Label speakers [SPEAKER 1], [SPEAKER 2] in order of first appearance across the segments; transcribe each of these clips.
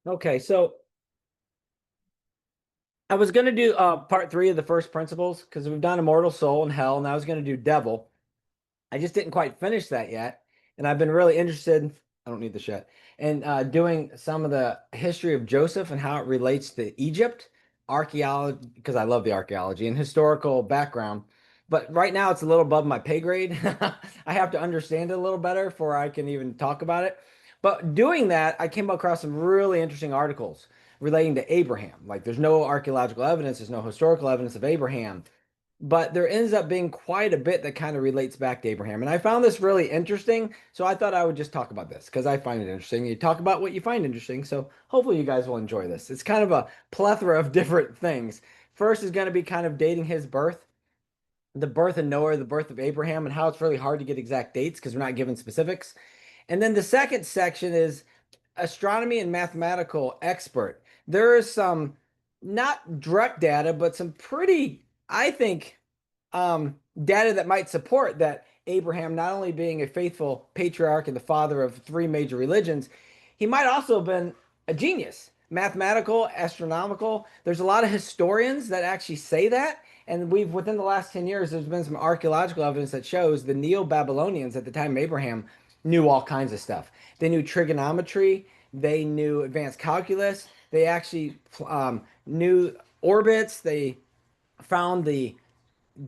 [SPEAKER 1] Okay, so I was gonna do part three of the first principles because we've done immortal soul and hell, and I was gonna do devil. I just didn't quite finish that yet, and I've been really interested. I don't need the shit. And doing some of the history of Joseph and how it relates to Egypt, archaeology, because I love the archaeology and historical background. But right now, it's a little above my pay grade. I have to understand it a little better before I can even talk about it. But doing that, I came across some really interesting articles relating to Abraham. Like, there's no archaeological evidence, there's no historical evidence of Abraham, but there ends up being quite a bit that kind of relates back to Abraham. And I found this really interesting. So I thought I would just talk about this because I find it interesting. You talk about what you find interesting. So hopefully you guys will enjoy this. It's kind of a plethora of different things. First is going to be kind of dating his birth, the birth of Noah, the birth of Abraham, and how it's really hard to get exact dates because we're not given specifics. And then the second section is astronomy and mathematical expert. There is some not direct data, but some pretty, I think, data that might support that Abraham, not only being a faithful patriarch and the father of three major religions, he might also have been a genius, mathematical, astronomical. There's a lot of historians that actually say that. And we've, within the last 10 years, there's been some archaeological evidence that shows the Neo-Babylonians at the time of Abraham knew all kinds of stuff. They knew trigonometry, they knew advanced calculus, they actually knew orbits, they found the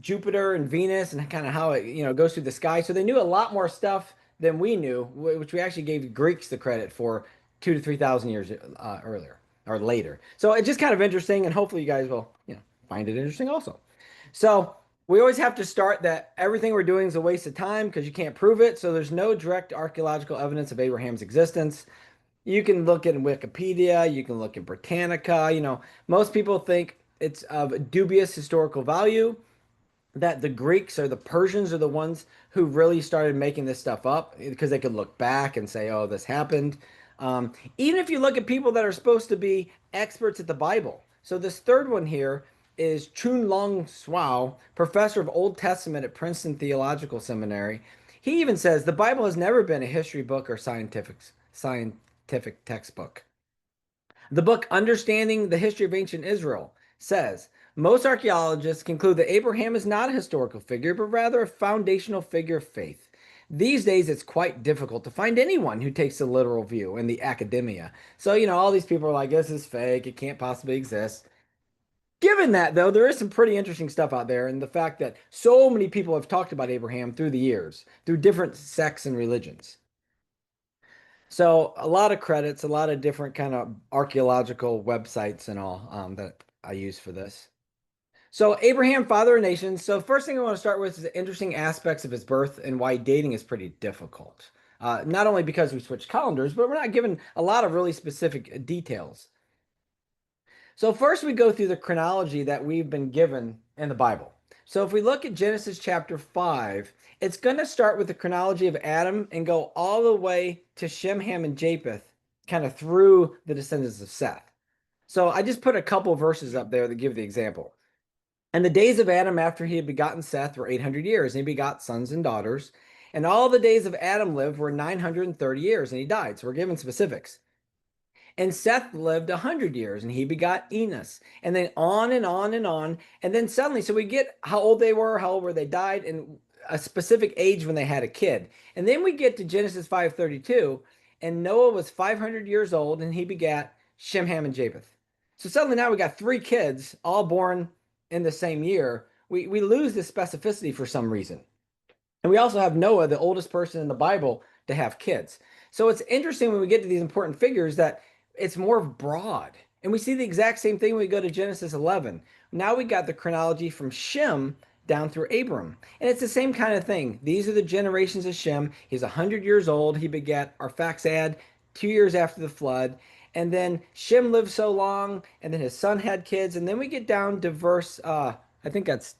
[SPEAKER 1] Jupiter and Venus and kind of how it, goes through the sky. So they knew a lot more stuff than we knew, which we actually gave Greeks the credit for 2 to 3 thousand years earlier or later. So it's just kind of interesting, and hopefully you guys will, find it interesting also. So we always have to start that everything we're doing is a waste of time because you can't prove it. So there's no direct archaeological evidence of Abraham's existence. You can look in Wikipedia, you can look in Britannica. Most people think it's of dubious historical value, that the Greeks or the Persians are the ones who really started making this stuff up because they could look back and say, oh, this happened. Even if you look at people that are supposed to be experts at the Bible. So this third one here is Chun Long Swao, professor of Old Testament at Princeton Theological Seminary. He even says the Bible has never been a history book or scientific textbook. The book Understanding the History of Ancient Israel says most archaeologists conclude that Abraham is not a historical figure, but rather a foundational figure of faith. These days, it's quite difficult to find anyone who takes a literal view in the academia. So, all these people are like, this is fake, it can't possibly exist. Given that, though, there is some pretty interesting stuff out there, and the fact that so many people have talked about Abraham through the years, through different sects and religions. So a lot of credits, a lot of different kind of archaeological websites and all that I use for this. So Abraham, father of nations. So first thing I want to start with is the interesting aspects of his birth and why dating is pretty difficult. Not only because we switched calendars, but we're not given a lot of really specific details. So first we go through the chronology that we've been given in the Bible. So if we look at Genesis chapter 5, it's going to start with the chronology of Adam and go all the way to Shem, Ham, and Japheth, kind of through the descendants of Seth. So I just put a couple verses up there that give the example. And the days of Adam after he had begotten Seth were 800 years, and he begot sons and daughters. And all the days of Adam lived were 930 years, and he died. So we're given specifics. And Seth lived 100 years and he begot Enos. And then on and on and on. And then suddenly, so we get how old they were, how old were they died, and a specific age when they had a kid. And then we get to Genesis 5:32, and Noah was 500 years old and he begat Shem, Ham, and Japheth. So suddenly now we got three kids, all born in the same year. We lose this specificity for some reason. And we also have Noah, the oldest person in the Bible, to have kids. So it's interesting when we get to these important figures that it's more broad. And we see the exact same thing when we go to Genesis 11. Now we got the chronology from Shem down through Abram. And it's the same kind of thing. These are the generations of Shem. He's 100 years old. He begat Arphaxad 2 years after the flood. And then Shem lived so long, and then his son had kids. And then we get down to verse, I think that's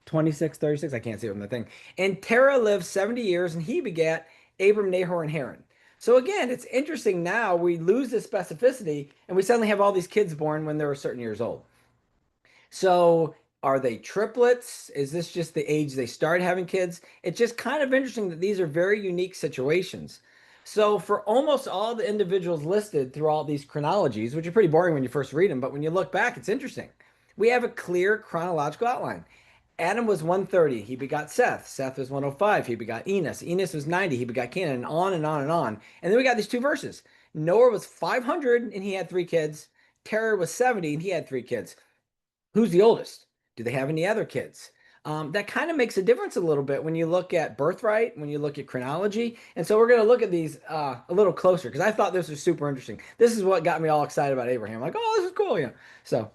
[SPEAKER 1] 26, 36. I can't see it on the thing. And Terah lived 70 years and he begat Abram, Nahor, and Haran. So again, it's interesting now we lose this specificity and we suddenly have all these kids born when they were certain years old. So are they triplets? Is this just the age they start having kids? It's just kind of interesting that these are very unique situations. So for almost all the individuals listed through all these chronologies, which are pretty boring when you first read them, but when you look back, it's interesting. We have a clear chronological outline. Adam was 130, he begot Seth. Seth was 105, he begot Enos. Enos was 90, he begot Canaan, and on and on and on. And then we got these two verses. Noah was 500 and he had three kids. Terah was 70 and he had three kids. Who's the oldest? Do they have any other kids? That kind of makes a difference a little bit when you look at birthright, when you look at chronology. And so we're going to look at these a little closer because I thought this was super interesting. This is what got me all excited about Abraham. Like, oh, this is cool. Yeah. So,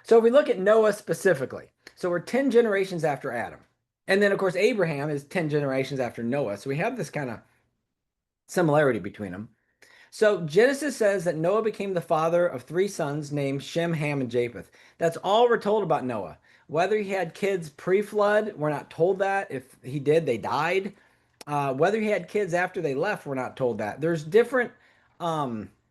[SPEAKER 1] so if we look at Noah specifically, so we're 10 generations after Adam. And then, of course, Abraham is 10 generations after Noah. So we have this kind of similarity between them. So Genesis says that Noah became the father of three sons named Shem, Ham, and Japheth. That's all we're told about Noah. Whether he had kids pre-flood, we're not told that. If he did, they died. Whether he had kids after they left, we're not told that. There's different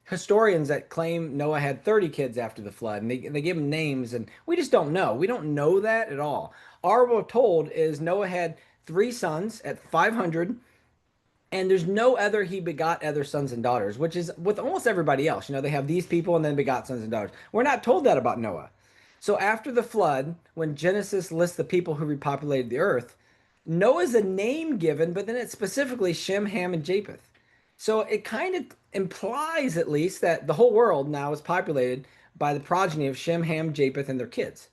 [SPEAKER 1] historians that claim Noah had 30 kids after the flood, and they give them names, and we just don't know. We don't know that at all. All we're told is Noah had three sons at 500, and there's no other he begot other sons and daughters, which is with almost everybody else. They have these people and then begot sons and daughters. We're not told that about Noah. So after the flood, when Genesis lists the people who repopulated the earth, Noah's a name given, but then it's specifically Shem, Ham, and Japheth. So it kind of implies, at least, that the whole world now is populated by the progeny of Shem, Ham, Japheth, and their kids.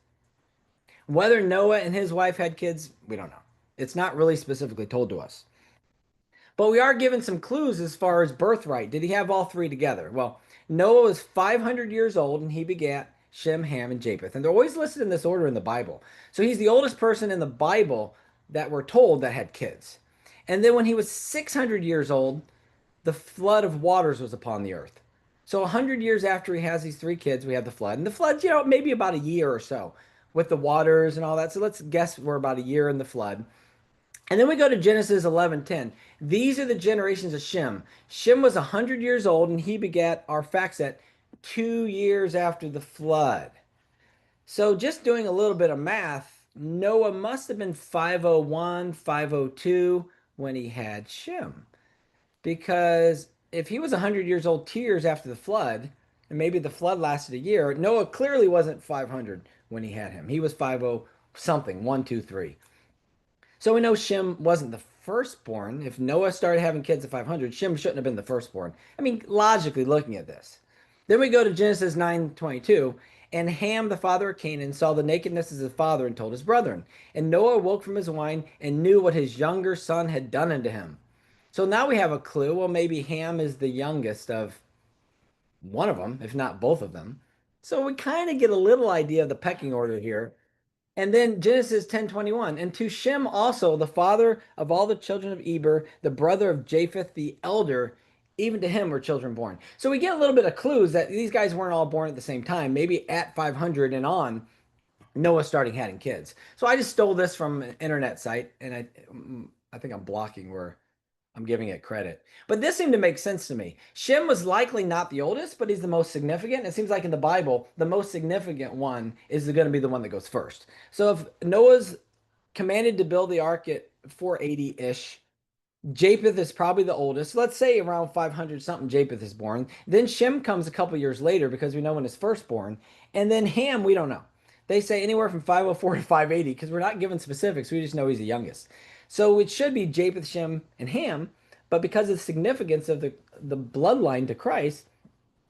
[SPEAKER 1] Whether Noah and his wife had kids, we don't know. It's not really specifically told to us. But we are given some clues as far as birthright. Did he have all three together? Well, Noah was 500 years old and he begat Shem, Ham, and Japheth. And they're always listed in this order in the Bible. So he's the oldest person in the Bible that we're told that had kids. And then when he was 600 years old, the flood of waters was upon the earth. So 100 years after he has these three kids, we have the flood. And the flood, maybe about a year or so with the waters and all that. So let's guess we're about a year in the flood. And then we go to Genesis 11:10. These are the generations of Shem. Shem was 100 years old and he begat Arphaxad 2 years after the flood. So just doing a little bit of math, Noah must have been 501, 502 when he had Shem. Because if he was 100 years old 2 years after the flood, and maybe the flood lasted a year, Noah clearly wasn't 500 when he had him. He was 50 something, 1, 2, 3. So we know Shem wasn't the firstborn. If Noah started having kids at 500, Shem shouldn't have been the firstborn. I mean, logically looking at this. Then we go to Genesis 9:22. And Ham, the father of Canaan, saw the nakedness of his father and told his brethren. And Noah awoke from his wine and knew what his younger son had done unto him. So now we have a clue. Well, maybe Ham is the youngest of one of them, if not both of them. So we kind of get a little idea of the pecking order here. And then Genesis 10:21, and to Shem also, the father of all the children of Eber, the brother of Japheth, the elder, even to him were children born. So we get a little bit of clues that these guys weren't all born at the same time. Maybe at 500 and on, Noah starting having kids. So I just stole this from an internet site, and I think I'm blocking where I'm giving it credit. But this seemed to make sense to me. Shem was likely not the oldest, but he's the most significant. It seems like in the Bible, the most significant one is going to be the one that goes first. So if Noah's commanded to build the ark at 480-ish, Japheth is probably the oldest. Let's say around 500 something Japheth is born. Then Shem comes a couple years later because we know when his firstborn. And then Ham, we don't know. They say anywhere from 504 to 580 because we're not given specifics. We just know he's the youngest. So it should be Japheth, Shem, and Ham. But because of the significance of the bloodline to Christ,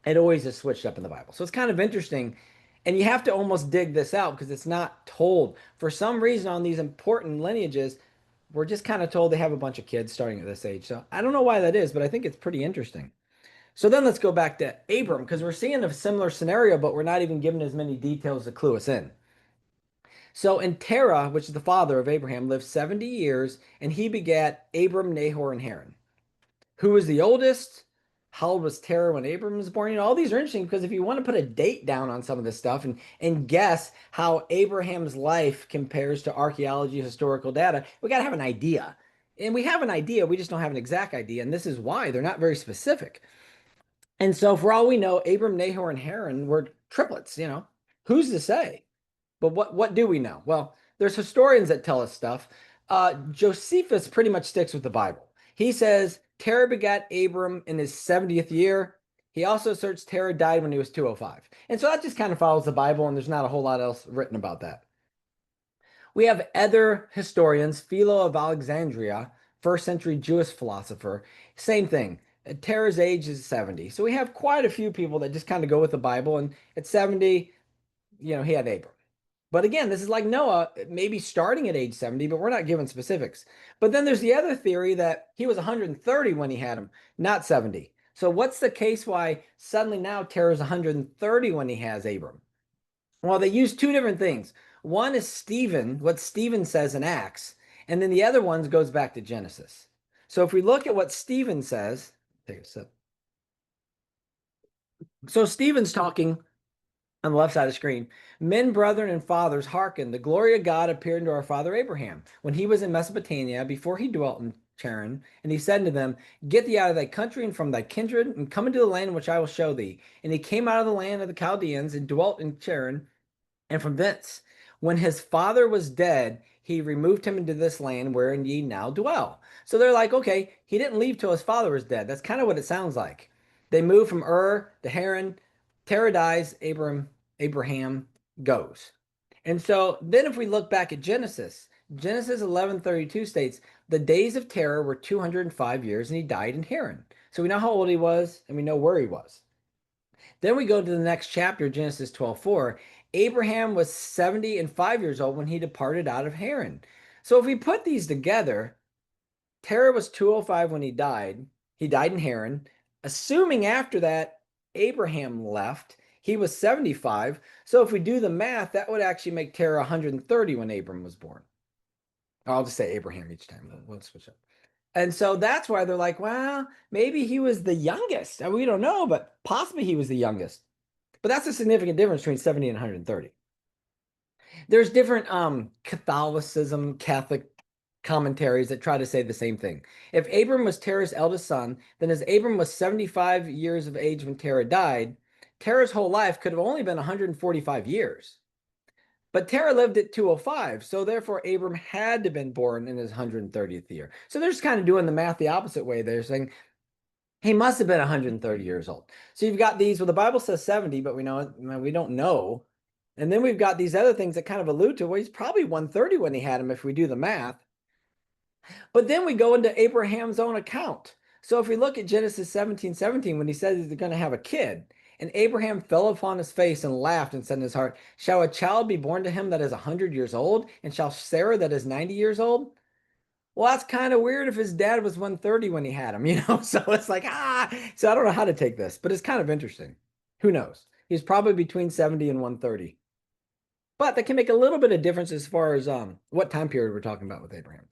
[SPEAKER 1] it always is switched up in the Bible. So it's kind of interesting. And you have to almost dig this out because it's not told. For some reason on these important lineages, we're just kind of told they have a bunch of kids starting at this age. So I don't know why that is, but I think it's pretty interesting. So then let's go back to Abram because we're seeing a similar scenario, but we're not even given as many details to clue us in. So in Terah, which is the father of Abraham, lived 70 years, and he begat Abram, Nahor, and Haran. Who was the oldest? How old was Terah when Abram was born? All these are interesting because if you want to put a date down on some of this stuff and guess how Abraham's life compares to archaeology, historical data, we got to have an idea. And we have an idea, we just don't have an exact idea. And this is why they're not very specific. And so for all we know, Abram, Nahor, and Haran were triplets, Who's to say? But what do we know? Well, there's historians that tell us stuff. Josephus pretty much sticks with the Bible. He says Terah begat Abram in his 70th year. He also asserts Terah died when he was 205. And so that just kind of follows the Bible, and there's not a whole lot else written about that. We have other historians, Philo of Alexandria, first century Jewish philosopher, same thing. Terah's age is 70. So we have quite a few people that just kind of go with the Bible, and at 70, he had Abram. But again, this is like Noah, maybe starting at age 70, but we're not given specifics. But then there's the other theory that he was 130 when he had him, not 70. So what's the case why suddenly now Terah's 130 when he has Abram? Well, they use two different things. One is Stephen, what Stephen says in Acts, and then the other one goes back to Genesis. So if we look at what Stephen says, take a sip. So Stephen's talking on the left side of the screen. Men, brethren, and fathers, hearken. The glory of God appeared unto our father Abraham when he was in Mesopotamia, before he dwelt in Charan. And he said unto them, Get thee out of thy country and from thy kindred, and come into the land which I will show thee. And he came out of the land of the Chaldeans and dwelt in Charan. And from thence, when his father was dead, he removed him into this land wherein ye now dwell. So they're like, okay, he didn't leave till his father was dead. That's kind of what it sounds like. They moved from Ur to Haran. Terah dies, Abraham goes. And so then if we look back at Genesis, Genesis 11:32 states, the days of Terah were 205 years, and he died in Haran. So we know how old he was, and we know where he was. Then we go to the next chapter, Genesis 12:4. Abraham was 70 and 5 years old when he departed out of Haran. So if we put these together, Terah was 205 when he died. He died in Haran. Assuming after that, Abraham left, he was 75. So if we do the math, that would actually make Terah 130 when Abram was born. I'll just say Abraham each time. We'll switch up. And so that's why they're like, well, maybe he was the youngest. We don't know, but possibly he was the youngest. But that's a significant difference between 70 and 130. There's different Catholicism, Catholic commentaries that try to say the same thing. If Abram was Terah's eldest son, then as Abram was 75 years of age when Terah died, Terah's whole life could have only been 145 years. But Terah lived at 205, so therefore Abram had to have been born in his 130th year. So they're just kind of doing the math the opposite way. They're saying he must have been 130 years old. So you've got these, well, the Bible says 70, but we don't know. And then we've got these other things that kind of allude to, well, he's probably 130 when he had him if we do the math. But then we go into Abraham's own account. So if we look at Genesis 17:17, when he says he's going to have a kid, and Abraham fell upon his face and laughed and said in his heart, Shall a child be born to him that is 100 years old? And shall Sarah that is 90 years old? Well, that's kind of weird if his dad was 130 when he had him. So it's like, so I don't know how to take this, but it's kind of interesting. Who knows? He's probably between 70 and 130. But that can make a little bit of difference as far as what time period we're talking about with Abraham.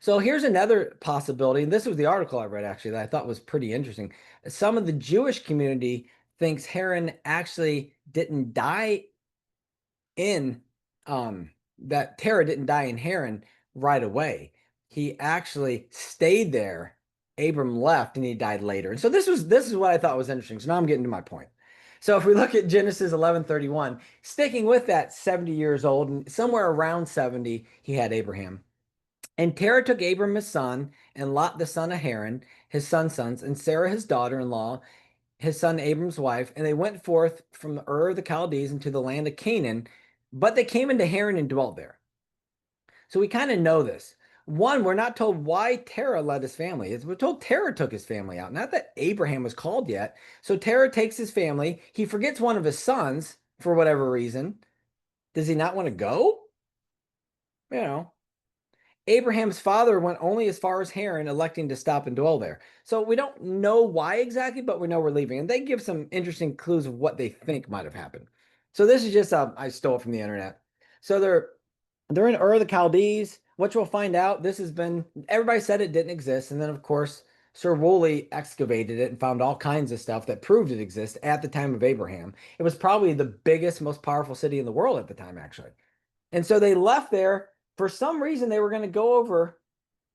[SPEAKER 1] So here's another possibility, and this was the article I read actually that I thought was pretty interesting. Some of the Jewish community thinks Haran actually didn't die in that Terah didn't die in Haran right away. He actually stayed there. Abram left and he died later. And so this is what I thought was interesting. So now I'm getting to my point. So if we look at Genesis 11:31, sticking with that 70 years old, and somewhere around 70, he had Abraham. And Terah took Abram his son, and Lot the son of Haran, his son's sons, and Sarah his daughter-in-law, his son Abram's wife, and they went forth from the Ur of the Chaldees into the land of Canaan, but they came into Haran and dwelt there. So we kind of know this. One, we're not told why Terah led his family. We're told Terah took his family out, not that Abraham was called yet. So Terah takes his family. He forgets one of his sons for whatever reason. Does he not want to go? You know, Abraham's father went only as far as Haran, electing to stop and dwell there. So we don't know why exactly, but we know we're leaving. And they give some interesting clues of what they think might have happened. So this is just I stole it from the internet. So they're in Ur of the Chaldees, which we'll find out. This has been, everybody said it didn't exist. And then, of course, Sir Woolley excavated it and found all kinds of stuff that proved it exists at the time of Abraham. It was probably the biggest, most powerful city in the world at the time, actually. And so they left there. For some reason, they were going to go over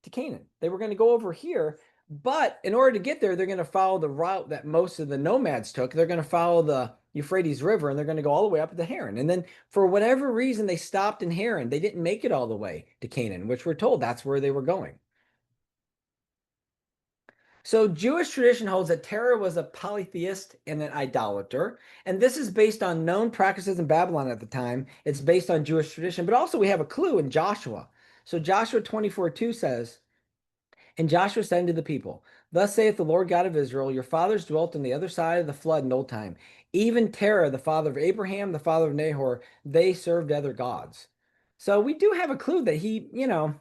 [SPEAKER 1] to Canaan. They were going to go over here. But in order to get there, they're going to follow the route that most of the nomads took. They're going to follow the Euphrates River, and they're going to go all the way up to Haran. And then for whatever reason, they stopped in Haran. They didn't make it all the way to Canaan, which we're told that's where they were going. So Jewish tradition holds that Terah was a polytheist and an idolater, and this is based on known practices in Babylon at the time. It's based on Jewish tradition, but also we have a clue in Joshua. So Joshua 24:2 says, and Joshua said unto the people, Thus saith the Lord God of Israel, your fathers dwelt on the other side of the flood in old time. Even Terah, the father of Abraham, the father of Nahor, they served other gods. So we do have a clue that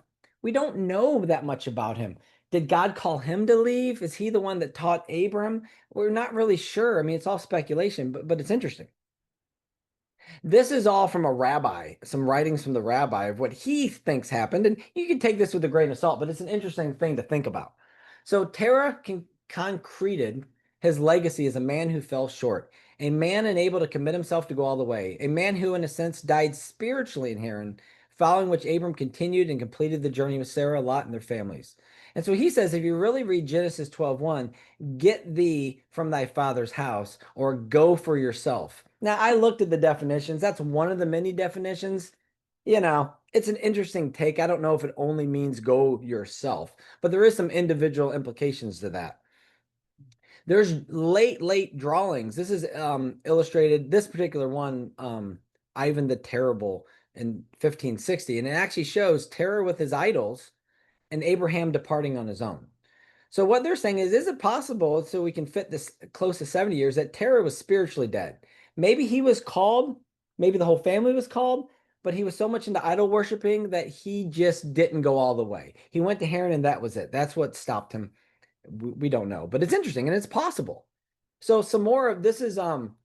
[SPEAKER 1] we don't know that much about him. Did God call him to leave? Is he the one that taught Abram? We're not really sure. I mean, it's all speculation, but it's interesting. This is all from a rabbi, some writings from the rabbi of what he thinks happened. And you can take this with a grain of salt, but it's an interesting thing to think about. So Terah concreted his legacy as a man who fell short, a man unable to commit himself to go all the way, a man who, in a sense, died spiritually in Haran, following which Abram continued and completed the journey with Sarah, Lot, and their families. And so he says, if you really read Genesis 12:1, get thee from thy father's house, or go for yourself. Now, I looked at the definitions. That's one of the many definitions. It's an interesting take. I don't know if it only means go yourself, but there is some individual implications to that. There's late drawings. This is illustrated, this particular one, Ivan the Terrible in 1560, and it actually shows Terror with his idols and Abraham departing on his own. So what they're saying is it possible, so we can fit this close to 70 years, that Terah was spiritually dead? Maybe he was called, maybe the whole family was called, but he was so much into idol worshiping that he just didn't go all the way. He went to Haran and that was it. That's what stopped him. We don't know, but it's interesting and it's possible. So some more of this is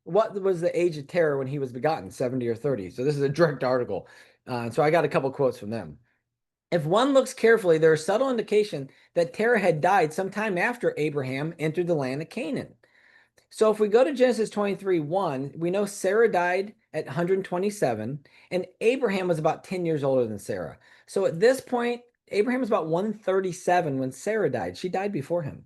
[SPEAKER 1] what was the age of Terah when he was begotten, 70 or 30. So this is a direct article. So I got a couple quotes from them. If one looks carefully, there is subtle indication that Terah had died sometime after Abraham entered the land of Canaan. So if we go to Genesis 23:1, we know Sarah died at 127, and Abraham was about 10 years older than Sarah. So at this point, Abraham was about 137 when Sarah died. She died before him.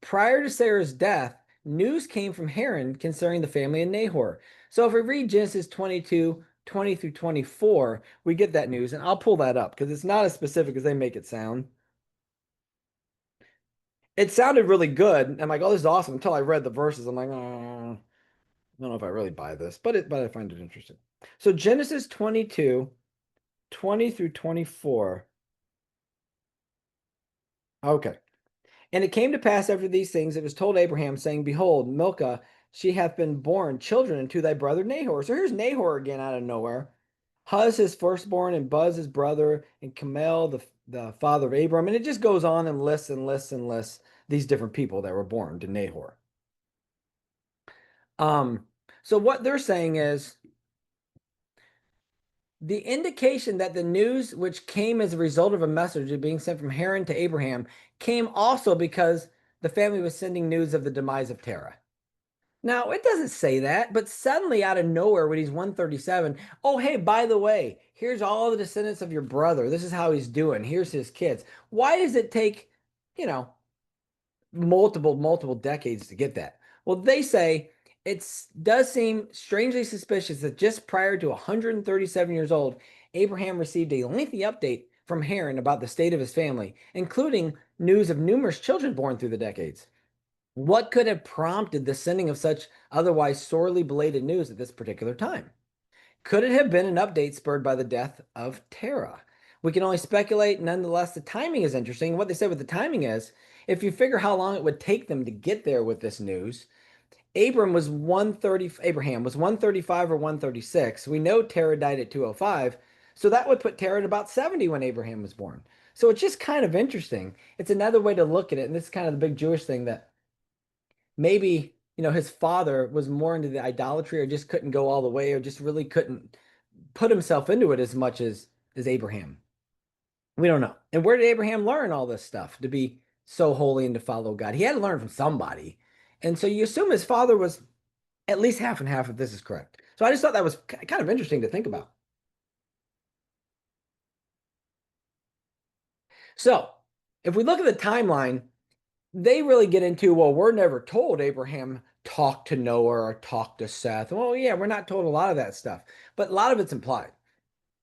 [SPEAKER 1] Prior to Sarah's death, news came from Haran concerning the family of Nahor. So if we read Genesis 22:20 through 24, we get that news, and I'll pull that up because it's not as specific as they make it sound. It sounded really good. I'm like, oh, this is awesome, until I read the verses. I'm like, oh, I don't know if I really buy this, but I find it interesting. So Genesis 22:20 through 24. Okay. And it came to pass after these things, it was told Abraham, saying, Behold, Milcah, she hath been born children unto thy brother Nahor. So here's Nahor again out of nowhere. Huz his firstborn, and Buz his brother, and Camel, the father of Abram. And it just goes on and lists and lists and lists these different people that were born to Nahor. Um, so what they're saying is the indication that the news which came as a result of a message being sent from Haran to Abraham came also because the family was sending news of the demise of Terah. Now, it doesn't say that, but suddenly out of nowhere when he's 137, oh, hey, by the way, here's all the descendants of your brother. This is how he's doing. Here's his kids. Why does it take, you know, multiple decades to get that? Well, they say it does seem strangely suspicious that just prior to 137 years old, Abraham received a lengthy update from Haran about the state of his family, including news of numerous children born through the decades. What could have prompted the sending of such otherwise sorely belated news at this particular time? Could it have been an update spurred by the death of Terah? We can only speculate. Nonetheless, the timing is interesting. What they said with the timing is, if you figure how long it would take them to get there with this news, Abraham was 135 or 136. We know Terah died at 205, so that would put Terah at about 70 when Abraham was born. So it's just kind of interesting. It's another way to look at it, and this is kind of the big Jewish thing that maybe his father was more into the idolatry or just couldn't go all the way or just really couldn't put himself into it as much as Abraham. We don't know. And where did Abraham learn all this stuff to be so holy and to follow God? He had to learn from somebody. And so you assume his father was at least half and half if this is correct. So I just thought that was kind of interesting to think about. So if we look at the timeline, they really get into, well, we're never told Abraham talked to Noah or talked to Seth. Well, yeah, we're not told a lot of that stuff, but a lot of it's implied.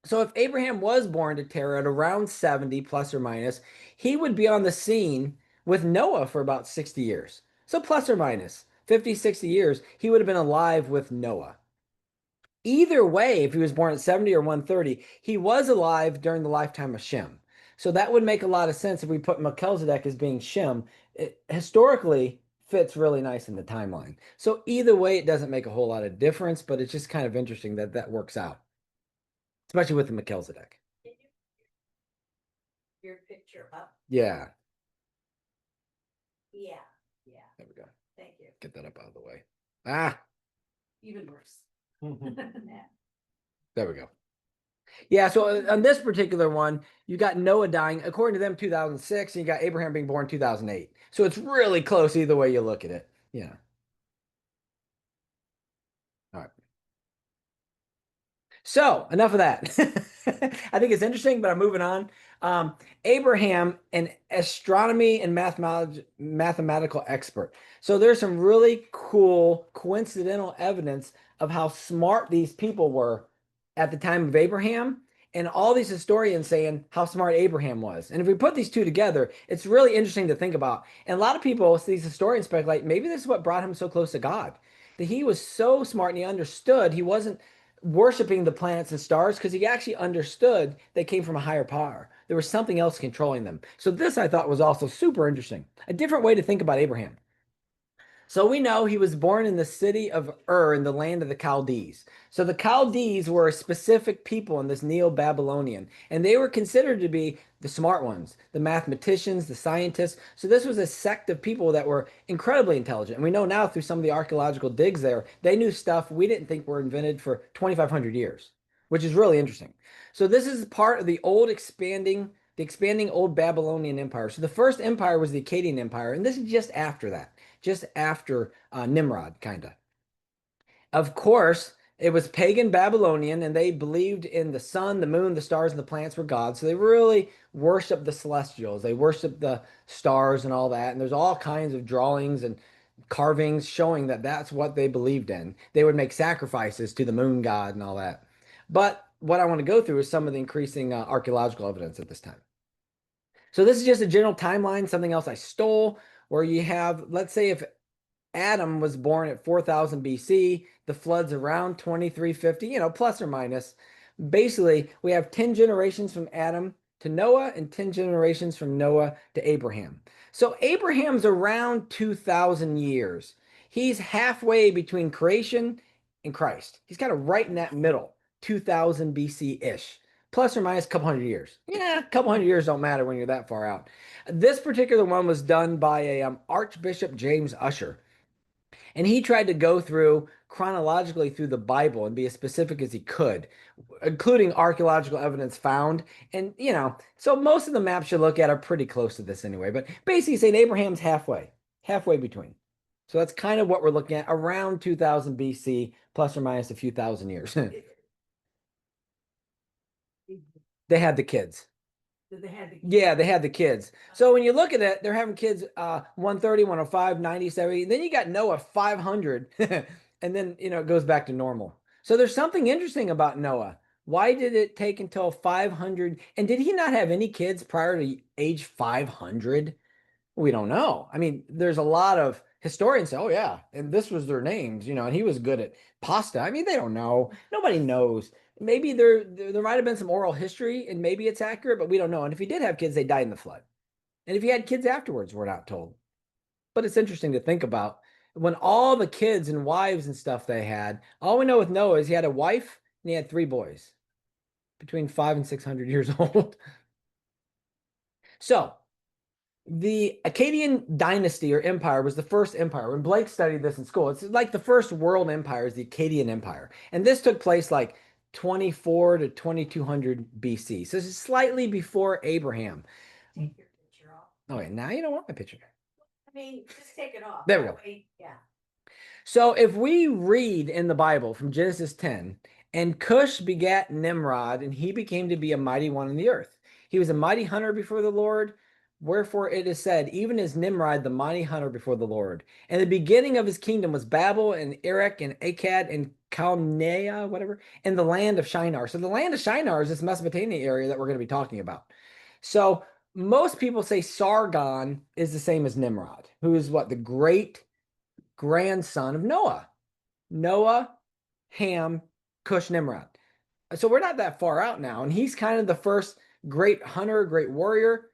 [SPEAKER 1] So if Abraham was born to Terah at around 70 plus or minus, he would be on the scene with Noah for about 60 years. So plus or minus 50, 60 years, he would have been alive with Noah. Either way, if he was born at 70 or 130, he was alive during the lifetime of Shem. So that would make a lot of sense if we put Melchizedek as being Shem. It historically fits really nice in the timeline. So either way, it doesn't make a whole lot of difference, but it's just kind of interesting that that works out, especially with the Melchizedek.
[SPEAKER 2] Your picture up.
[SPEAKER 1] Yeah,
[SPEAKER 2] Yeah, yeah.
[SPEAKER 1] there we go.
[SPEAKER 2] Thank you.
[SPEAKER 1] Get that up out of the way. Ah,
[SPEAKER 2] Even worse.
[SPEAKER 1] there we go. Yeah, so on this particular one, you got Noah dying, according to them, 2006, and you got Abraham being born 2008. So it's really close either way you look at it. Yeah. All right. So enough of that. I think it's interesting, but I'm moving on. Abraham, an astronomy and mathematical expert. So there's some really cool coincidental evidence of how smart these people were at the time of Abraham, and all these historians saying how smart Abraham was. And if we put these two together, it's really interesting to think about. And a lot of people, these historians speculate, maybe this is what brought him so close to God. That he was so smart and he understood he wasn't worshiping the planets and stars because he actually understood they came from a higher power. There was something else controlling them. So this I thought was also super interesting. A different way to think about Abraham. So we know he was born in the city of Ur in the land of the Chaldees. So the Chaldees were a specific people in this Neo-Babylonian, and they were considered to be the smart ones, the mathematicians, the scientists. So this was a sect of people that were incredibly intelligent. And we know now through some of the archaeological digs there, they knew stuff we didn't think were invented for 2,500 years, which is really interesting. So this is part of the expanding old Babylonian empire. So the first empire was the Akkadian Empire, and this is just after that, just after Nimrod, kind of. Of course, it was pagan Babylonian, and they believed in the sun, the moon, the stars, and the plants were gods. So they really worshiped the celestials. They worshiped the stars and all that. And there's all kinds of drawings and carvings showing that that's what they believed in. They would make sacrifices to the moon god and all that. But what I want to go through is some of the increasing archaeological evidence at this time. So this is just a general timeline, something else I stole, where you have, let's say if Adam was born at 4000 BC, the flood's around 2350, plus or minus. Basically, we have 10 generations from Adam to Noah and 10 generations from Noah to Abraham. So Abraham's around 2000 years. He's halfway between creation and Christ. He's kind of right in that middle, 2000 BC-ish, plus or minus a couple hundred years. Yeah, a couple hundred years don't matter when you're that far out. This particular one was done by a Archbishop James Ussher. And he tried to go through chronologically through the Bible and be as specific as he could, including archaeological evidence found. And, so most of the maps you look at are pretty close to this anyway. But basically saying Abraham's halfway between. So that's kind of what we're looking at, around 2000 BC, plus or minus a few thousand years. They had the kids.
[SPEAKER 2] They had the
[SPEAKER 1] Yeah, they had the kids. So when you look at it, they're having kids 130, 105, 90, 70. Then you got Noah 500. And then, it goes back to normal. So there's something interesting about Noah. Why did it take until 500? And did he not have any kids prior to age 500? We don't know. I mean, there's a lot of historians say, oh, yeah, and this was their names, and he was good at pasta. I mean, they don't know. Nobody knows. Maybe there might have been some oral history and maybe it's accurate, but we don't know. And if he did have kids, they died in the flood. And if he had kids afterwards, we're not told. But it's interesting to think about when all the kids and wives and stuff they had, all we know with Noah is he had a wife and he had 3 boys between 500 and 600 years old. So the Akkadian dynasty or empire was the first empire. When Blake studied this in school, it's like the first world empire is the Akkadian Empire. And this took place like 24 to 2200 BC. So this is slightly before Abraham.
[SPEAKER 2] Take your picture off.
[SPEAKER 1] Oh, wait, now you don't want my picture.
[SPEAKER 2] I mean, just take it off.
[SPEAKER 1] There we go.
[SPEAKER 2] Yeah.
[SPEAKER 1] So if we read in the Bible from Genesis 10, and Cush begat Nimrod, and he became to be a mighty one in the earth. He was a mighty hunter before the Lord. Wherefore it is said, even as Nimrod, the mighty hunter before the Lord. And the beginning of his kingdom was Babel and Erech and Akkad and Calnea, whatever, and the land of Shinar. So the land of Shinar is this Mesopotamia area that we're going to be talking about. So most people say Sargon is the same as Nimrod, who is what, the great grandson of Noah. Noah, Ham, Cush, Nimrod. So we're not that far out now. And he's kind of the first great hunter, great warrior.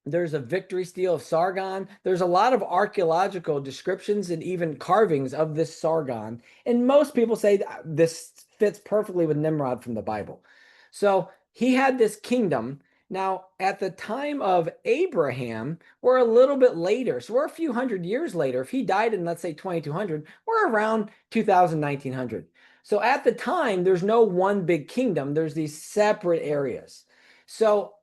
[SPEAKER 1] There's a victory stele of Sargon. There's a lot of archaeological descriptions and even carvings of this Sargon. And most people say this fits perfectly with Nimrod from the Bible. So he had this kingdom. Now, at the time of Abraham, we're a little bit later. So we're a few hundred years later. If he died in, let's say, 2200, we're around 2000, 1900. So at the time, there's no one big kingdom, there's these separate areas. So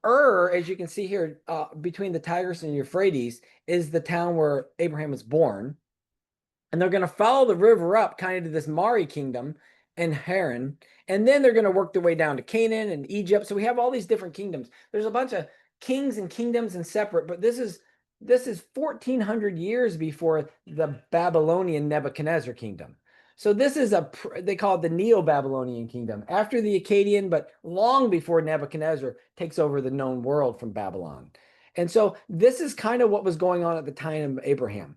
[SPEAKER 1] as you can see here, between the Tigris and Euphrates, is the town where Abraham was born. And they're going to follow the river up kind of to this Mari kingdom and Haran. And then they're going to work their way down to Canaan and Egypt. So we have all these different kingdoms. There's a bunch of kings and kingdoms and separate, but this is 1400 years before the Babylonian Nebuchadnezzar kingdom. So this is they call it the Neo-Babylonian kingdom after the Akkadian, but long before Nebuchadnezzar takes over the known world from Babylon. And so this is kind of what was going on at the time of Abraham.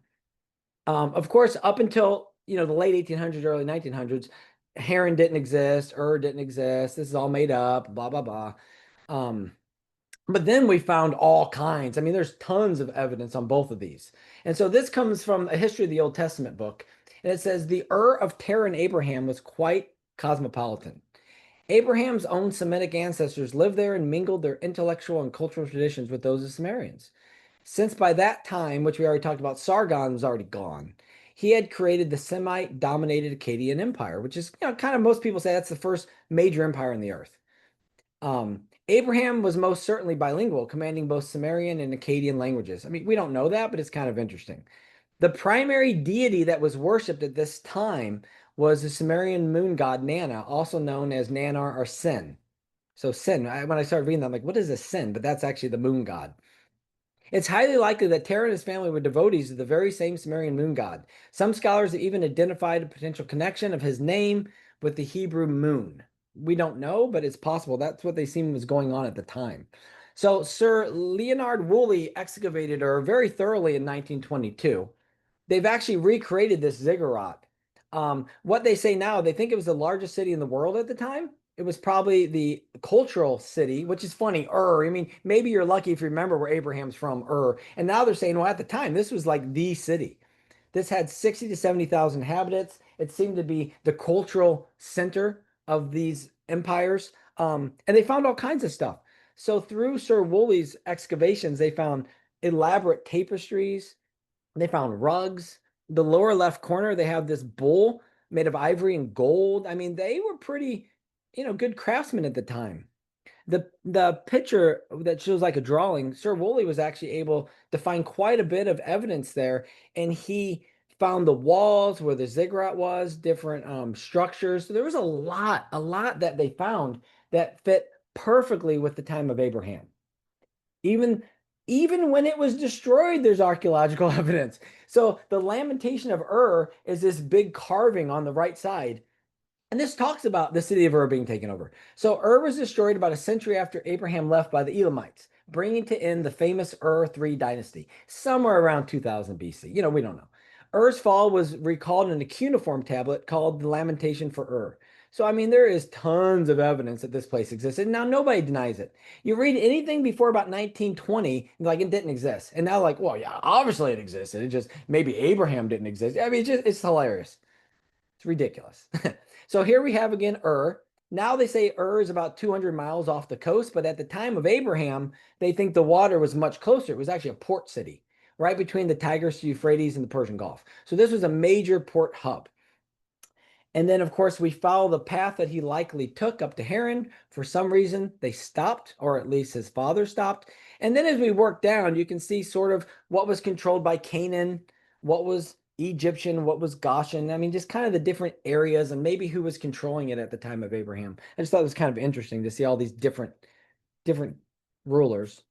[SPEAKER 1] Of course, up until the late 1800s, early 1900s, Haran didn't exist, didn't exist. This is all made up, blah blah blah. But then we found all kinds. I mean, there's tons of evidence on both of these. And so this comes from a history of the Old Testament book, and it says the of Terah and Abraham was quite cosmopolitan. Abraham's own Semitic ancestors lived there and mingled their intellectual and cultural traditions with those of Sumerians. Since by that time, which we already talked about, Sargon was already gone, he had created the Semite dominated Akkadian Empire, which is, kind of most people say that's the first major empire on the earth. Abraham was most certainly bilingual, commanding both Sumerian and Akkadian languages. I mean, we don't know that, but it's kind of interesting. The primary deity that was worshipped at this time was the Sumerian moon god Nana, also known as Nanar or Sin. So Sin, when I started reading that, I'm like, what is a Sin? But that's actually the moon god. It's highly likely that Terah and his family were devotees of the very same Sumerian moon god. Some scholars have even identified a potential connection of his name with the Hebrew moon. We don't know, but it's possible. That's what they seem was going on at the time. So Sir Leonard Woolley excavated her very thoroughly in 1922. They've actually recreated this ziggurat. What they say now, they think it was the largest city in the world at the time. It was probably the cultural city, which is funny. I mean, maybe you're lucky if you remember where Abraham's from, And now they're saying, well, at the time, this was like the city. This had 60 to 70,000 inhabitants. It seemed to be the cultural center of these empires. And they found all kinds of stuff. So through Sir Woolley's excavations, they found elaborate tapestries. They found rugs. The lower left corner, they have this bull made of ivory and gold. I mean, they were pretty, good craftsmen at the time. The picture that shows like a drawing, Sir Woolley was actually able to find quite a bit of evidence there, and he found the walls where the ziggurat was, different structures. So there was a lot that they found that fit perfectly with the time of Abraham. Even when it was destroyed, there's archaeological evidence. So the Lamentation of is this big carving on the right side. And this talks about the city of being taken over. So was destroyed about a century after Abraham left by the Elamites, bringing to end the famous III dynasty, somewhere around 2000 BC. We don't know. Fall was recalled in a cuneiform tablet called the Lamentation for So, I mean, there is tons of evidence that this place existed. Now, nobody denies it. You read anything before about 1920, like it didn't exist. And now, like, well, yeah, obviously it existed. It just, maybe Abraham didn't exist. I mean, it's hilarious. It's ridiculous. So here we have again Now they say is about 200 miles off the coast, but at the time of Abraham, they think the water was much closer. It was actually a port city right between the Tigris, Euphrates, and the Persian Gulf. So this was a major port hub. And then, of course, we follow the path that he likely took up to Haran. For some reason, they stopped, or at least his father stopped. And then as we work down, you can see sort of what was controlled by Canaan, what was Egyptian, what was Goshen. I mean, just kind of the different areas and maybe who was controlling it at the time of Abraham. I just thought it was kind of interesting to see all these different rulers.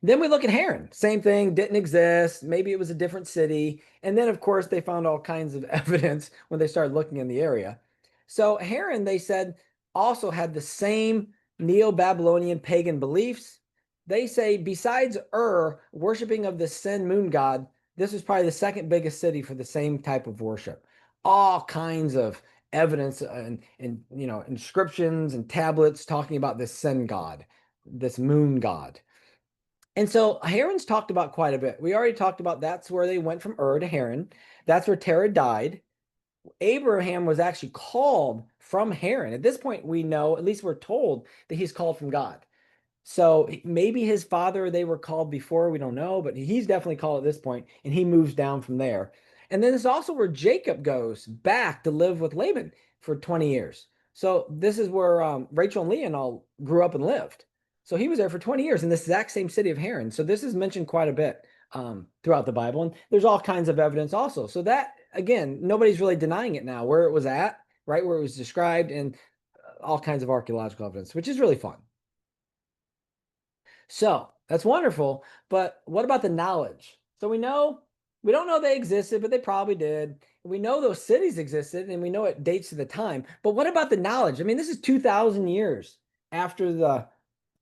[SPEAKER 1] Then we look at Haran. Same thing, didn't exist. Maybe it was a different city. And then, of course, they found all kinds of evidence when they started looking in the area. So Haran, they said, also had the same Neo-Babylonian pagan beliefs. they say besides worshiping of the sun moon god, this was probably the second biggest city for the same type of worship. All kinds of evidence and inscriptions and tablets talking about this sun god, this moon god. And so Haran's talked about quite a bit. We already talked about that's where they went from Ur to Haran. That's where Terah died. Abraham was actually called from Haran. At this point, we know, at least we're told, that he's called from God. So maybe his father, they were called before, we don't know, but he's definitely called at this point, and he moves down from there. And then it's also where Jacob goes back to live with Laban for 20 years. So this is where Rachel and Leah and all grew up and lived. So he was there for 20 years in this exact same city of Haran. So this is mentioned quite a bit throughout the Bible. And there's all kinds of evidence also. So that, again, nobody's really denying it now, where it was at, right, where it was described, and all kinds of archaeological evidence, which is really fun. So that's wonderful. But what about the knowledge? So we don't know they existed, but they probably did. We know those cities existed and we know it dates to the time. But what about the knowledge? I mean, this is 2,000 years after the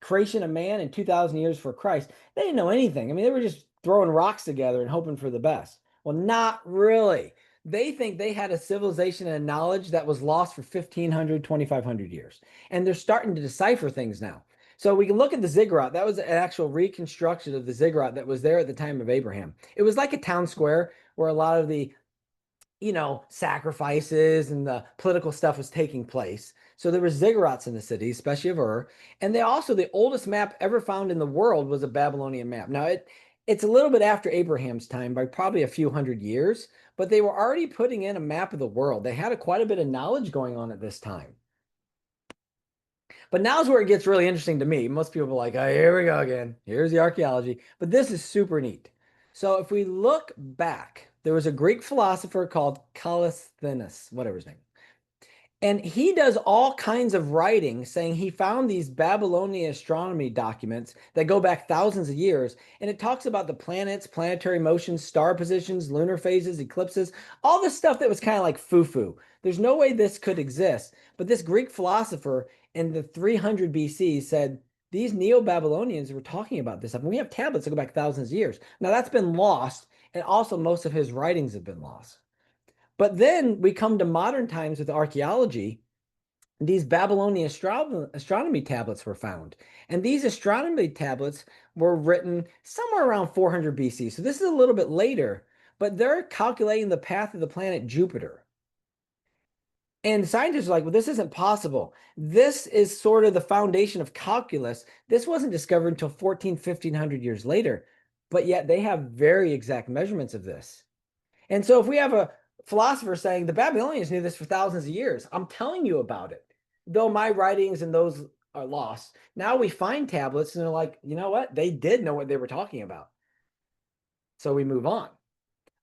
[SPEAKER 1] creation of man and 2,000 years for Christ. They didn't know anything. I mean, they were just throwing rocks together and hoping for the best. Well, not really. They think they had a civilization and a knowledge that was lost for 1,500, 2,500 years. And they're starting to decipher things now. So we can look at the ziggurat. That was an actual reconstruction of the ziggurat that was there at the time of Abraham. It was like a town square where a lot of the, sacrifices and the political stuff was taking place. So there were ziggurats in the city, especially of Ur. And they also, the oldest map ever found in the world was a Babylonian map. Now it's a little bit after Abraham's time by probably a few hundred years, but they were already putting in a map of the world. They had quite a bit of knowledge going on at this time. But now's where it gets really interesting to me. Most people are like, oh, here we go again. Here's the archaeology. But this is super neat. So if we look back, there was a Greek philosopher called Callisthenes, whatever his name. And he does all kinds of writing saying he found these Babylonian astronomy documents that go back thousands of years. And it talks about the planets, planetary motions, star positions, lunar phases, eclipses, all this stuff that was kind of like foo-foo. There's no way this could exist. But this Greek philosopher in the 300 BC said, these Neo-Babylonians were talking about this stuff. And we have tablets that go back thousands of years. Now that's been lost. And also most of his writings have been lost. But then we come to modern times with archaeology. These Babylonian astronomy tablets were found. And these astronomy tablets were written somewhere around 400 BC. So this is a little bit later, but they're calculating the path of the planet Jupiter. And scientists are like, well, this isn't possible. This is sort of the foundation of calculus. This wasn't discovered until 1,500 years later, but yet they have very exact measurements of this. And so if we have a philosopher saying the Babylonians knew this for thousands of years, I'm telling you about it, though my writings and those are lost. Now we find tablets and they're like, you know what? They did know what they were talking about. So we move on.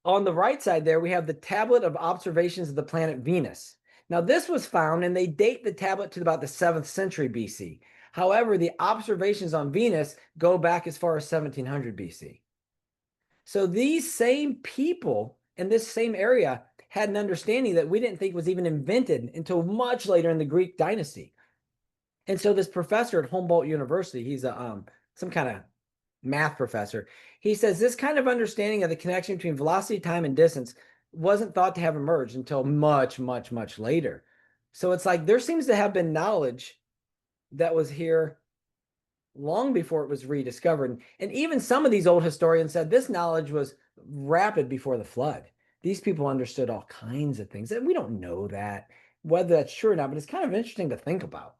[SPEAKER 1] On the right side there, we have the tablet of observations of the planet Venus. Now this was found and they date the tablet to about the 7th century BC. However, the observations on Venus go back as far as 1700 BC. So these same people in this same area had an understanding that we didn't think was even invented until much later in the Greek dynasty. And so this professor at Humboldt University, he's some kind of math professor, he says this kind of understanding of the connection between velocity, time, and distance wasn't thought to have emerged until much, much, much later. So it's like there seems to have been knowledge that was here long before it was rediscovered. And even some of these old historians said this knowledge was rapid before the flood. These people understood all kinds of things, and we don't know that, whether that's true or not, but it's kind of interesting to think about.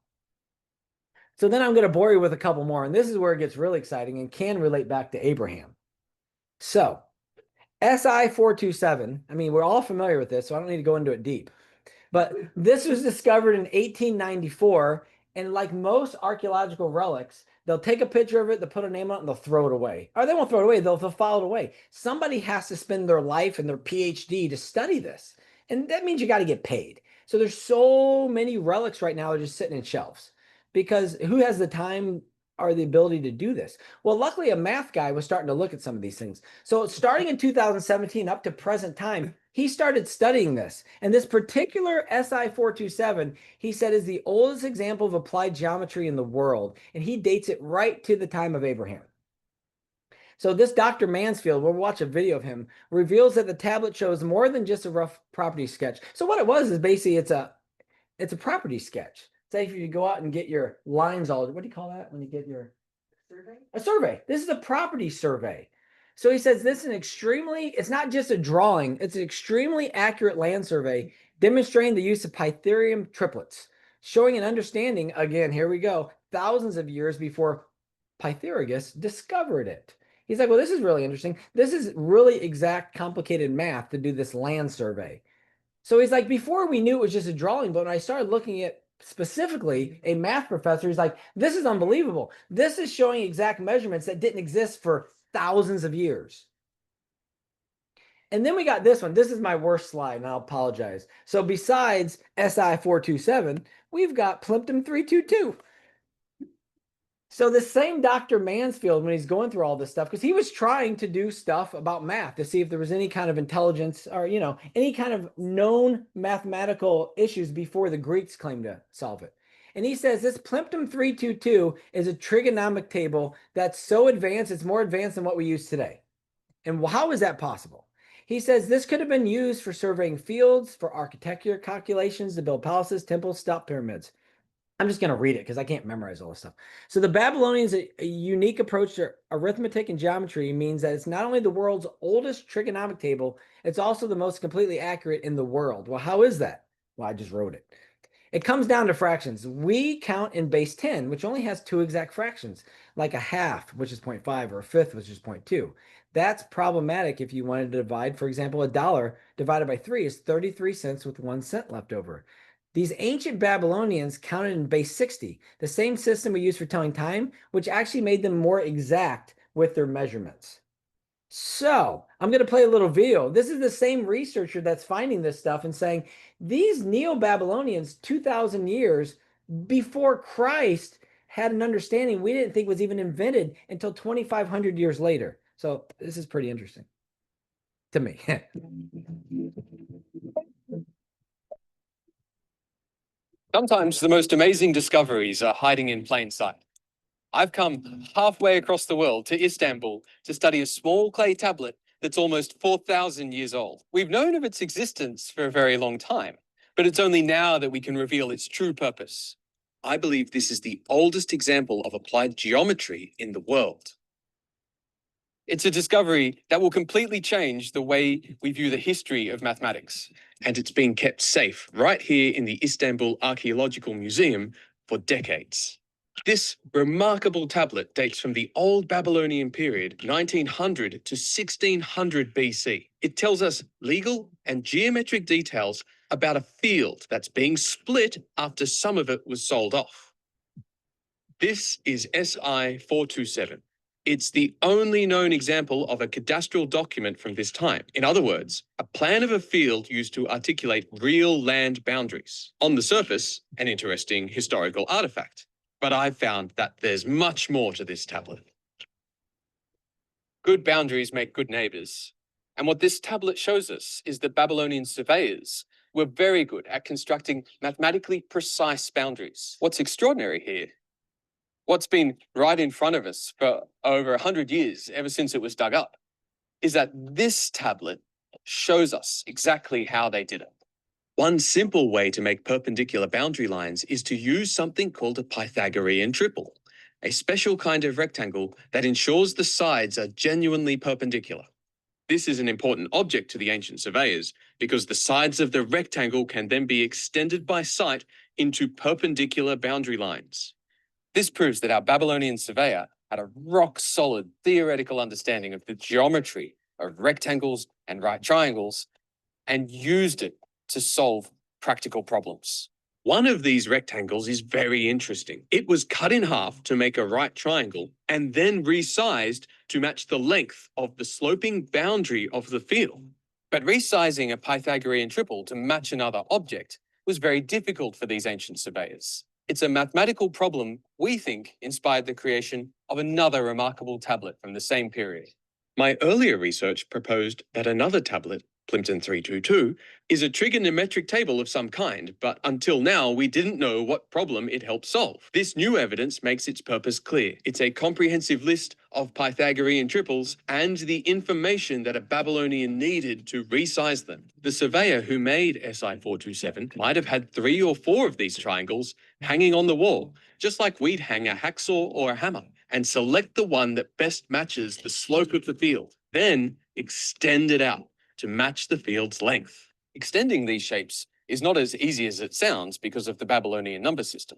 [SPEAKER 1] So then I'm going to bore you with a couple more, and this is where it gets really exciting and can relate back to Abraham. So SI 427, I mean, we're all familiar with this, so I don't need to go into it deep. But this was discovered in 1894, and like most archaeological relics, they'll take a picture of it, they'll put a name on it, and they'll throw it away. Or they won't throw it away, they'll file it away. Somebody has to spend their life and their PhD to study this. And that means you got to get paid. So there's so many relics right now that are just sitting in shelves. Because who has the time are the ability to do this? Well, luckily, a math guy was starting to look at some of these things. So, starting in 2017 up to present time, he started studying this. And this particular SI 427, he said, is the oldest example of applied geometry in the world. And he dates it right to the time of Abraham. So this Dr. Mansfield, we'll watch a video of him, reveals that the tablet shows more than just a rough property sketch. So what it was is basically it's a property sketch. Say if you go out and get your lines all, what do you call that when you get your
[SPEAKER 2] Survey?
[SPEAKER 1] a survey? This is a property survey. So he says this is it's not just a drawing, it's an extremely accurate land survey demonstrating the use of Pythagorean triplets, showing an understanding, again, here we go, thousands of years before Pythagoras discovered it. He's like, well, this is really interesting. This is really exact, complicated math to do this land survey. So he's like, before we knew it was just a drawing, but when I started looking at specifically a math professor, he's like, this is unbelievable. This is showing exact measurements that didn't exist for thousands of years. And then we got this one. This is my worst slide, and I'll apologize. So besides SI 427, we've got Plimpton 322. So the same Dr. Mansfield, when he's going through all this stuff, because he was trying to do stuff about math to see if there was any kind of intelligence or, any kind of known mathematical issues before the Greeks claimed to solve it. And he says this Plimpton 322 is a trigonomic table that's so advanced, it's more advanced than what we use today. And how is that possible? He says this could have been used for surveying fields, for architecture calculations, to build palaces, temples, stop pyramids. I'm just going to read it because I can't memorize all this stuff. So the Babylonians' a unique approach to arithmetic and geometry means that it's not only the world's oldest trigonomic table, it's also the most completely accurate in the world. Well, how is that? Well, I just wrote it. It comes down to fractions. We count in base 10, which only has two exact fractions, like a half, which is 0.5, or a fifth, which is 0.2. That's problematic if you wanted to divide, for example, $1 divided by 3 is 33 cents with 1 cent left over. These ancient Babylonians counted in base 60, the same system we use for telling time, which actually made them more exact with their measurements. So I'm going to play a little video. This is the same researcher that's finding this stuff and saying these Neo-Babylonians 2,000 years before Christ had an understanding we didn't think was even invented until 2,500 years later. So this is pretty interesting to me.
[SPEAKER 3] Sometimes the most amazing discoveries are hiding in plain sight. I've come halfway across the world to Istanbul to study a small clay tablet that's almost 4,000 years old. We've known of its existence for a very long time, but it's only now that we can reveal its true purpose. I believe this is the oldest example of applied geometry in the world. It's a discovery that will completely change the way we view the history of mathematics, and it's been kept safe right here in the Istanbul Archaeological Museum for decades. This remarkable tablet dates from the Old Babylonian period, 1900 to 1600 BC. It tells us legal and geometric details about a field that's being split after some of it was sold off. This is SI 427. It's the only known example of a cadastral document from this time. In other words, a plan of a field used to articulate real land boundaries. On the surface, an interesting historical artifact. But I've found that there's much more to this tablet. Good boundaries make good neighbors. And what this tablet shows us is that Babylonian surveyors were very good at constructing mathematically precise boundaries. What's extraordinary here, what's been right in front of us for over 100 years, ever since it was dug up, is that this tablet shows us exactly how they did it. One simple way to make perpendicular boundary lines is to use something called a Pythagorean triple, a special kind of rectangle that ensures the sides are genuinely perpendicular. This is an important object to the ancient surveyors because the sides of the rectangle can then be extended by sight into perpendicular boundary lines. This proves that our Babylonian surveyor had a rock-solid theoretical understanding of the geometry of rectangles and right triangles and used it to solve practical problems. One of these rectangles is very interesting. It was cut in half to make a right triangle and then resized to match the length of the sloping boundary of the field. But resizing a Pythagorean triple to match another object was very difficult for these ancient surveyors. It's a mathematical problem we think inspired the creation of another remarkable tablet from the same period. My earlier research proposed that another tablet, Plimpton 322, is a trigonometric table of some kind, but until now we didn't know what problem it helped solve. This new evidence makes its purpose clear. It's a comprehensive list of Pythagorean triples and the information that a Babylonian needed to resize them. The surveyor who made SI 427 might have had 3 or 4 of these triangles hanging on the wall, just like we'd hang a hacksaw or a hammer, and select the one that best matches the slope of the field. Then extend it out to match the field's length. Extending these shapes is not as easy as it sounds because of the Babylonian number system.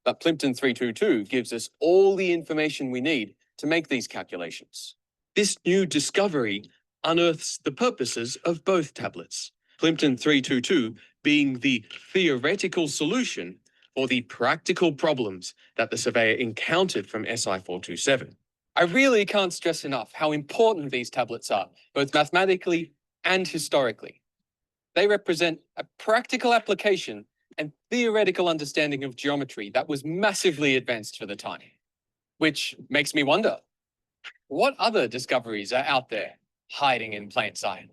[SPEAKER 3] But Plimpton 322 gives us all the information we need to make these calculations. This new discovery unearths the purposes of both tablets, Plimpton 322 being the theoretical solution for the practical problems that the surveyor encountered from SI 427. I really can't stress enough how important these tablets are, both mathematically and historically. They represent a practical application and theoretical understanding of geometry that was massively advanced for the time. Which makes me wonder, what other discoveries are out there hiding in plain sight?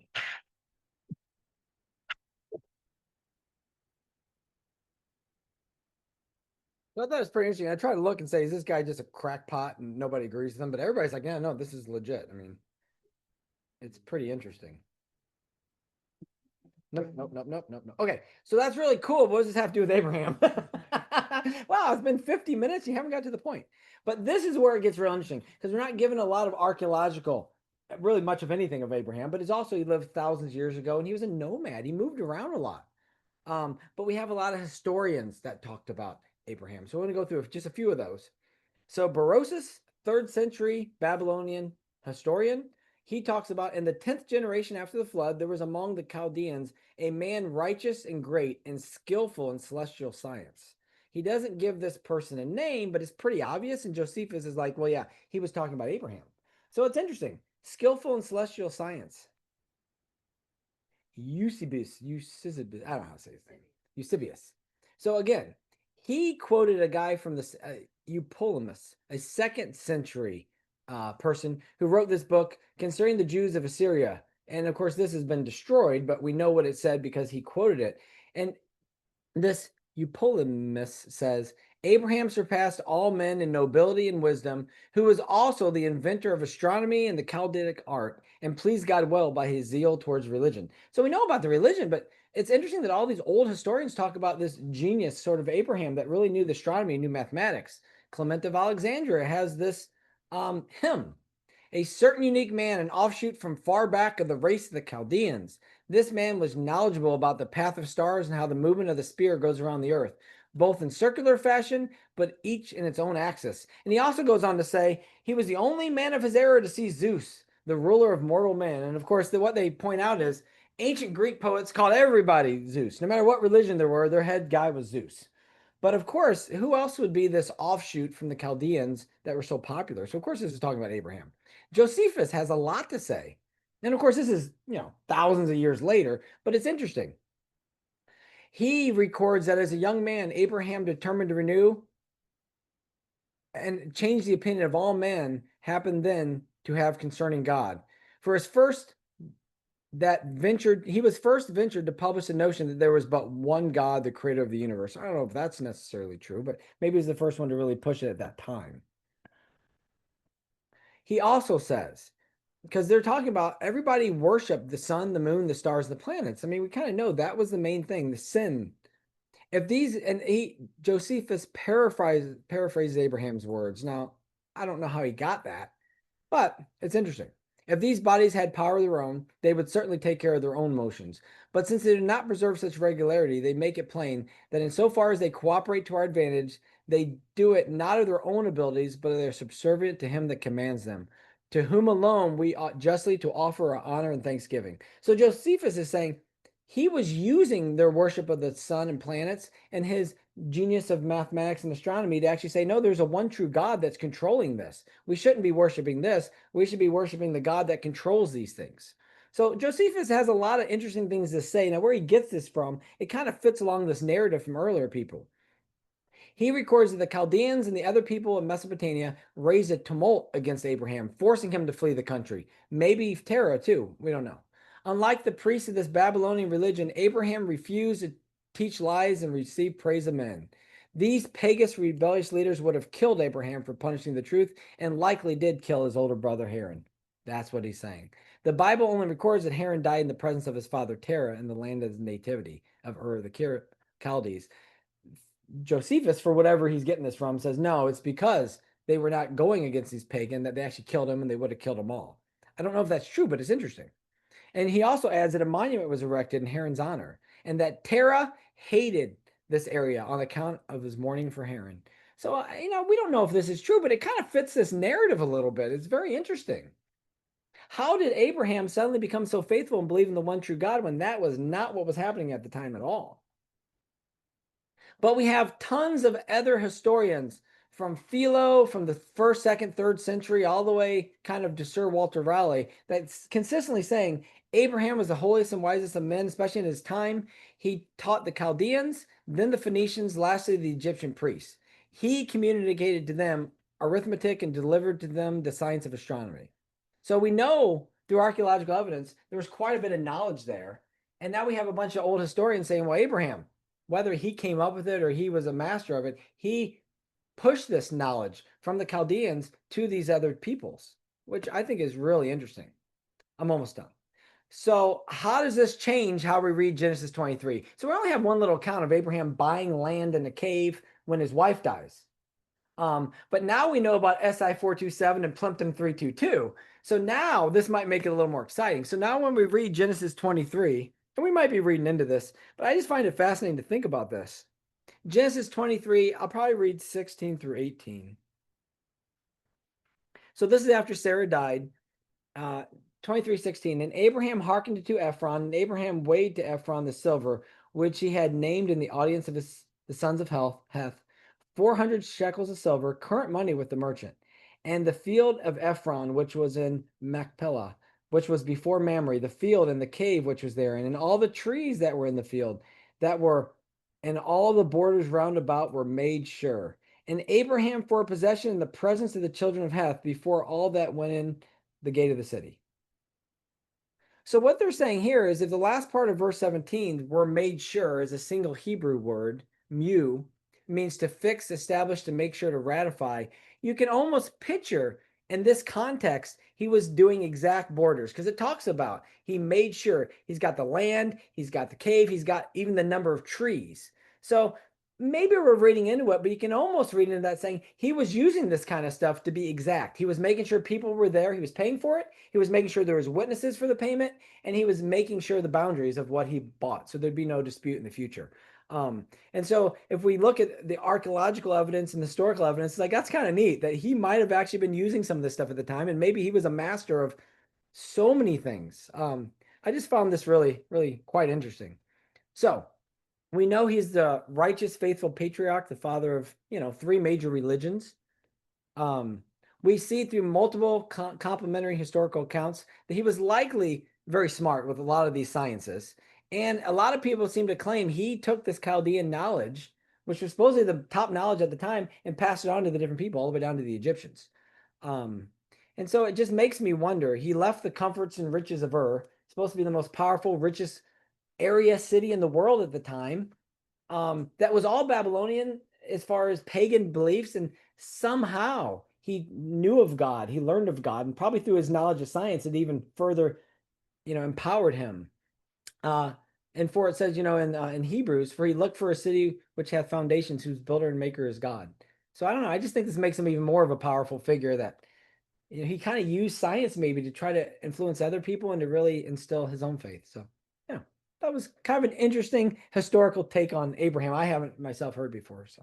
[SPEAKER 1] I thought that was pretty interesting. I tried to look and say, is this guy just a crackpot? And nobody agrees with him, but everybody's like, yeah, no, this is legit. I mean, it's pretty interesting. Nope. Okay, so that's really cool. What does this have to do with Abraham? Wow, it's been 50 minutes. You haven't got to the point. But this is where it gets real interesting because we're not given a lot of archaeological, really much of anything of Abraham, but he lived thousands of years ago and he was a nomad. He moved around a lot. But we have a lot of historians that talked about Abraham. So we're going to go through just a few of those. So Berosus, 3rd century Babylonian historian, he talks about in the 10th generation after the flood, there was among the Chaldeans a man righteous and great and skillful in celestial science. He doesn't give this person a name, but it's pretty obvious. And Josephus is like, well, yeah, he was talking about Abraham. So it's interesting. Skillful in celestial science. Eusebius, I don't know how to say his name. Eusebius. So again, he quoted a guy from the Eupolemus, a 2nd century person who wrote this book concerning the Jews of Assyria. And of course, this has been destroyed, but we know what it said because he quoted it. And this Eupolemus says, Abraham surpassed all men in nobility and wisdom, who was also the inventor of astronomy and the Chaldaic art, and pleased God well by his zeal towards religion. So we know about the religion, but it's interesting that all these old historians talk about this genius sort of Abraham that really knew the astronomy and knew mathematics. Clement of Alexandria has this hymn. A certain unique man, an offshoot from far back of the race of the Chaldeans. This man was knowledgeable about the path of stars and how the movement of the sphere goes around the earth, both in circular fashion, but each in its own axis. And he also goes on to say he was the only man of his era to see Zeus, the ruler of mortal men. And of course, what they point out is ancient Greek poets called everybody Zeus. No matter what religion there were, their head guy was Zeus. But of course, who else would be this offshoot from the Chaldeans that were so popular? So of course, this is talking about Abraham. Josephus has a lot to say. And of course, this is, thousands of years later, but it's interesting. He records that as a young man, Abraham determined to renew and change the opinion of all men happened then to have concerning God. For his first he was first ventured to publish the notion that there was but one God, the creator of the universe. I don't know if that's necessarily true, but maybe he's the first one to really push it at that time. He also says, because they're talking about everybody worshiped the sun, the moon, the stars, the planets. I mean, we kind of know that was the main thing, the sin. Josephus paraphrases Abraham's words. Now, I don't know how he got that, but it's interesting. If these bodies had power of their own, they would certainly take care of their own motions. But since they do not preserve such regularity, they make it plain that insofar as they cooperate to our advantage, they do it not of their own abilities, but they are subservient to him that commands them, to whom alone we ought justly to offer our honor and thanksgiving. So Josephus is saying he was using their worship of the sun and planets and his genius of mathematics and astronomy to actually say, no, there's a one true God that's controlling this. We shouldn't be worshiping this. We should be worshiping the God that controls these things. So Josephus has a lot of interesting things to say. Now, where he gets this from, it kind of fits along this narrative from earlier people. He records that the Chaldeans and the other people in Mesopotamia raised a tumult against Abraham, forcing him to flee the country. Maybe Terah too. We don't know. Unlike the priests of this Babylonian religion, Abraham refused to teach lies and receive praise of men. These pagan rebellious leaders would have killed Abraham for punishing the truth and likely did kill his older brother Haran. That's what he's saying. The Bible only records that Haran died in the presence of his father Terah in the land of his nativity of Ur the Chaldees. Josephus, for whatever he's getting this from, says no, it's because they were not going against these pagan that they actually killed him and they would have killed them all. I don't know if that's true, but it's interesting. And he also adds that a monument was erected in Haran's honor and that Terah hated this area on account of his mourning for Haran. So, we don't know if this is true, but it kind of fits this narrative a little bit. It's very interesting. How did Abraham suddenly become so faithful and believe in the one true God when that was not what was happening at the time at all? But we have tons of other historians from Philo, from the first, second, third century, all the way kind of to Sir Walter Raleigh, that's consistently saying Abraham was the holiest and wisest of men, especially in his time. He taught the Chaldeans, then the Phoenicians, lastly the Egyptian priests. He communicated to them arithmetic and delivered to them the science of astronomy. So we know through archaeological evidence there was quite a bit of knowledge there. And now we have a bunch of old historians saying, well, Abraham, whether he came up with it or he was a master of it, he pushed this knowledge from the Chaldeans to these other peoples, which I think is really interesting. I'm almost done. So how does this change how we read Genesis 23? So we only have one little account of Abraham buying land in a cave when his wife dies. But now we know about SI 427 and Plimpton 322. So now this might make it a little more exciting. So now when we read Genesis 23, and we might be reading into this, but I just find it fascinating to think about this. Genesis 23, I'll probably read 16 through 18. So this is after Sarah died. 23:16. And Abraham hearkened to Ephron, and Abraham weighed to Ephron the silver, which he had named in the audience of the sons of Heth, 400 shekels of silver, current money with the merchant. And the field of Ephron, which was in Machpelah, which was before Mamre, the field and the cave which was there, and all the trees that were in the field that were, and all the borders round about were made sure. And Abraham for a possession in the presence of the children of Heth before all that went in the gate of the city. So what they're saying here is if the last part of verse 17 were made sure is a single Hebrew word, mu, means to fix, establish, to make sure, to ratify, you can almost picture in this context, he was doing exact borders because it talks about he made sure he's got the land, he's got the cave, he's got even the number of trees. So maybe we're reading into it, but you can almost read into that saying he was using this kind of stuff to be exact. He was making sure people were there. He was paying for it. He was making sure there was witnesses for the payment, and he was making sure the boundaries of what he bought, so there'd be no dispute in the future. And so if we look at the archaeological evidence and historical evidence, it's like that's kind of neat that he might have actually been using some of this stuff at the time, and maybe he was a master of so many things. I just found this really, really quite interesting. So we know he's the righteous, faithful patriarch, the father of, three major religions. We see through multiple complementary historical accounts that he was likely very smart with a lot of these sciences. And a lot of people seem to claim he took this Chaldean knowledge, which was supposedly the top knowledge at the time, and passed it on to the different people, all the way down to the Egyptians. And so it just makes me wonder, he left the comforts and riches of Ur, supposed to be the most powerful, richest area city in the world at the time, that was all Babylonian as far as pagan beliefs, and somehow he knew of God, he learned of God, and probably through his knowledge of science it even further empowered him. And for it says in Hebrews, for he looked for a city which hath foundations, whose builder and maker is God. So I don't know, I just think this makes him even more of a powerful figure, that he kind of used science maybe to try to influence other people and to really instill his own faith. So that was kind of an interesting historical take on Abraham I haven't myself heard before. So